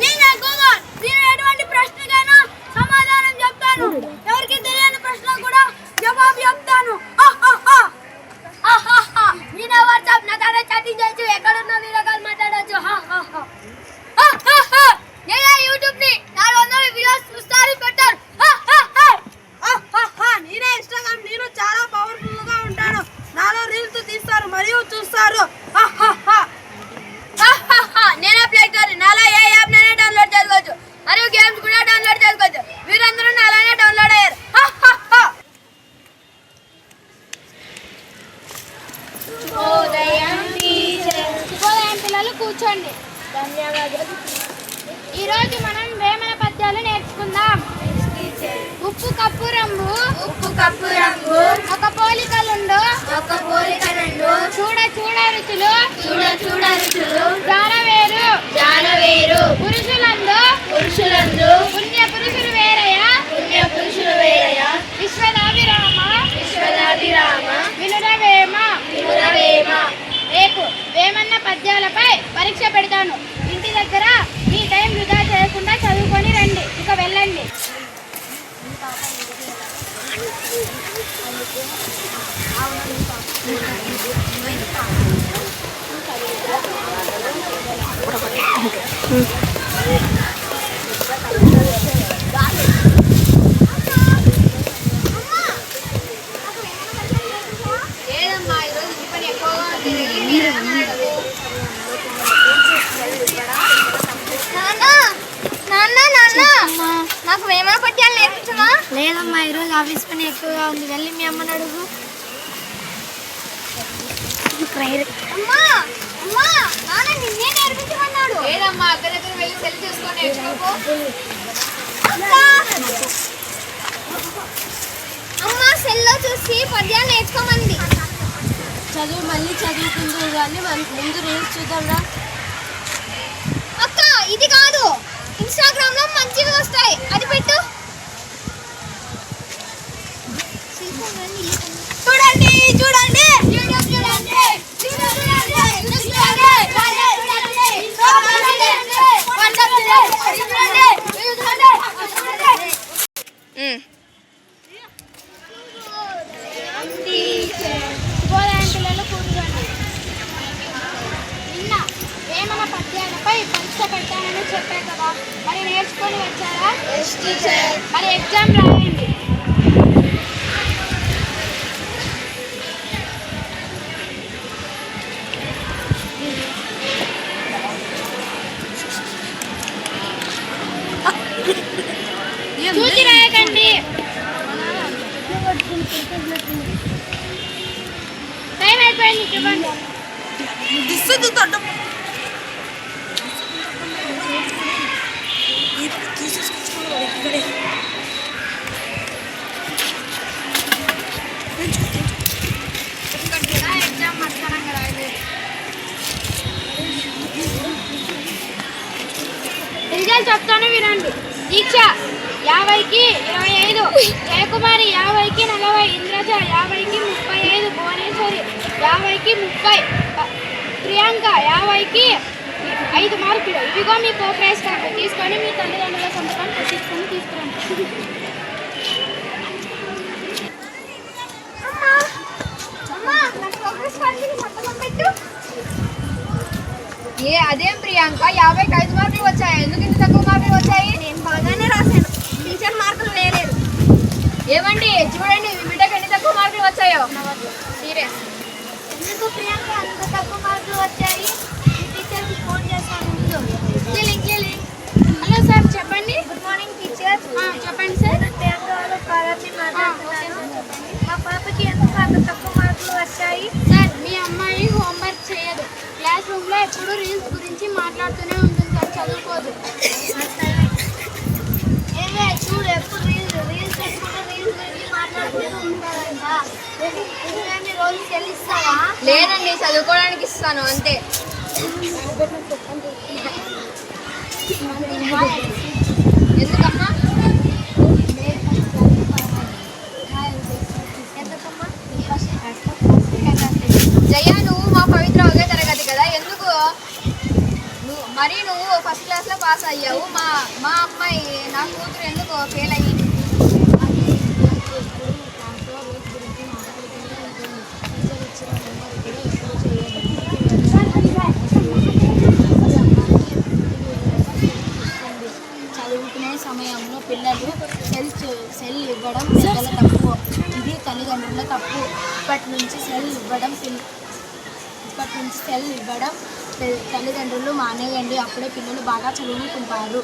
నేనే గూగుల్. మీరు ఎటువంటి ప్రశ్నకైనా సమాధానం చెప్తాను. ఎవరికి తెలియని ప్రశ్న కూడా జవాబు చెప్తాను. నేనే వాట్సాప్ నా తానే చాటింగ్ చేయొచ్చు. ఎక్కడున్నా వీడియో కాల్ మాట్లాడొచ్చు. నేనే యూట్యూబ్ ని 400 వీడియోస్ చూస్తారు పెట్టారు. నేనే ఇన్స్టాగ్రామ్. నేను చాలా పవర్ఫుల్ గా ఉంటాను. నాలో రీల్స్ తీస్తారు మరియు చూస్తారు. నేనే ప్లే స్టోర్. నాలో ఏ యాప్ నేనే డౌన్లోడ్ చేసుకోవచ్చు మరియు గేమ్స్ కూడా డౌన్లోడ్ చేసుకోవచ్చు. వీరందరూ నాలోనే డౌన్లోడ్ అయ్యారు. శుభోదయం పిల్లలు, కూర్చోండి. ధన్యవాదాలు. ఈరోజు మనం వేమన పద్యాలు నేర్చుకుందాం. ఉప్పు కప్పు రంగు, ఉప్పు కప్పు రంగు, ఒక పోలికలుండు, ఒక పోలికలుండు, చూడ చూడ రుచులు, చూడ చూడ రుచులు, జానవేరు, జానవేరు, పురుషులందు, పురుషులందు, పుణ్య పురుషులు వేరయ, పుణ్య పురుషులు వేరయ, విశ్వదాభిరామ, విశ్వదాభిరామ, వినురవేమ, వినురవేమ. రేపు వేమన్న పద్యాలపై పరీక్ష పెడతాను. ఇంటి దగ్గర మీ టైం వృధా చేయకుండా చదువుకొని రండి. ఇక వెళ్ళండి. లేదమ్మా, ఈరోజు ఇంటి పని ఎక్కువగా ఉంది. నాకు వేమన పద్యాలు నేర్పించమా? లేదమ్మా, ఈరోజు ఆఫీస్ పని ఎక్కువగా ఉంది. వెళ్ళి మీ అమ్మని అడుగు. అమ్మా అమ్మా, నాన్న నిన్నే నేర్పించమన్నాడు. లేదమ్మా, అక్కడ దగ్గర వెళ్ళి సెల్ చేసుకొని నేర్చుకోపో. అమ్మా, సెల్లో చూసి పద్యాలు నేర్చుకోమంది. చదువు మళ్ళీ చదువుకుందు కానీ ముందు రీల్స్ చూద్దాంరా. అక్క, ఇది కాదు, ఇన్స్టాగ్రామ్ లో మంచిగా వస్తాయి, అది పెట్టు. చూడండి చూడండి పిల్లలు కూర్చోండి. నిన్న వేమన పద్యాలపై పరీక్ష పెట్టానని చెప్పే కదా, మరి నేర్చుకొని వచ్చారా? మరి ఎగ్జామ్ రాయండి. చూసి రాయకండి. టైం అయిపోయింది, ఇవ్వండి. ఎగ్జామ్ మర్చిపోయాక రాయలేదు. రిజల్ట్ చెప్తాను వినండి. దీక్ష 50కి 25, జయకుమారి 50కి 40, ఇంద్రజ 50కి 35, భువనేశ్వరి 50కి 30, ప్రియాంక 50కి 5 మార్కులు. ఇవిగో మీ ప్రోగ్రెస్ కార్డు. తీసుకొని మీ తల్లిదండ్రుల సంతకం పెట్టించుకొని తీసుకురండి. అదేం ప్రియాంక, 50కి 5 మార్కులు వచ్చాయి. ఎందుకు ఇంత తక్కువ మార్కులు వచ్చాయి? నేను బాగానే రాశాను, టీచర్ మార్కులు వేయలేదు. ఏమండి, చూడండి మీ బిడ్డకు ఎన్ని తక్కువ మార్కులు వచ్చాయో. సీరియస్. ఎందుకు ప్రియాంక అంత తక్కువ మార్కులు వచ్చాయి? టీచర్కి ఫోన్ చేస్తాను. హలో సార్, చెప్పండి. Good morning teacher. చెప్పండి సార్. ప్రియాంక వాళ్ళు పార్వతి మాట్లాడుతున్నాను. మా పాపకి ఎందుకు అంత తక్కువ మార్కులు వచ్చాయి? సార్, మీ అమ్మాయి హోంవర్క్ చేయదు. క్లాస్ రూమ్లో ఎప్పుడు రీల్స్ గురించి మాట్లాడుతూనే ఉంటుంది సార్, చదువుకోదు. ఏమే చూడు, ఎప్పుడు రీల్స్ గురించి మాట్లాడుతూనే ఉంటారంట. రోజు చెల్లిస్తావా? లేదండి, చదువుకోవడానికి ఇస్తాను అంతే. ఎందుకమ్మా? జయ, నువ్వు మా పవిత్ర ఒకే తరగతి కదా, ఎందుకు మరి నువ్వు ఫస్ట్ క్లాస్లో పాస్ అయ్యావు, మా మా అమ్మాయి నా కూతురు ఎందుకు ఫెయిల్ అయ్యింది? చదువుకునే సమయంలో పిల్లలు సెల్ ఇవ్వడం పెద్దల తప్పు. ఇది తల్లిదండ్రుల తప్పు. ఇప్పటి నుంచి సెల్ ఇవ్వడం తల్లిదండ్రులు మానేయండి. అప్పుడే పిల్లలు బాగా చదువుకుంటారు.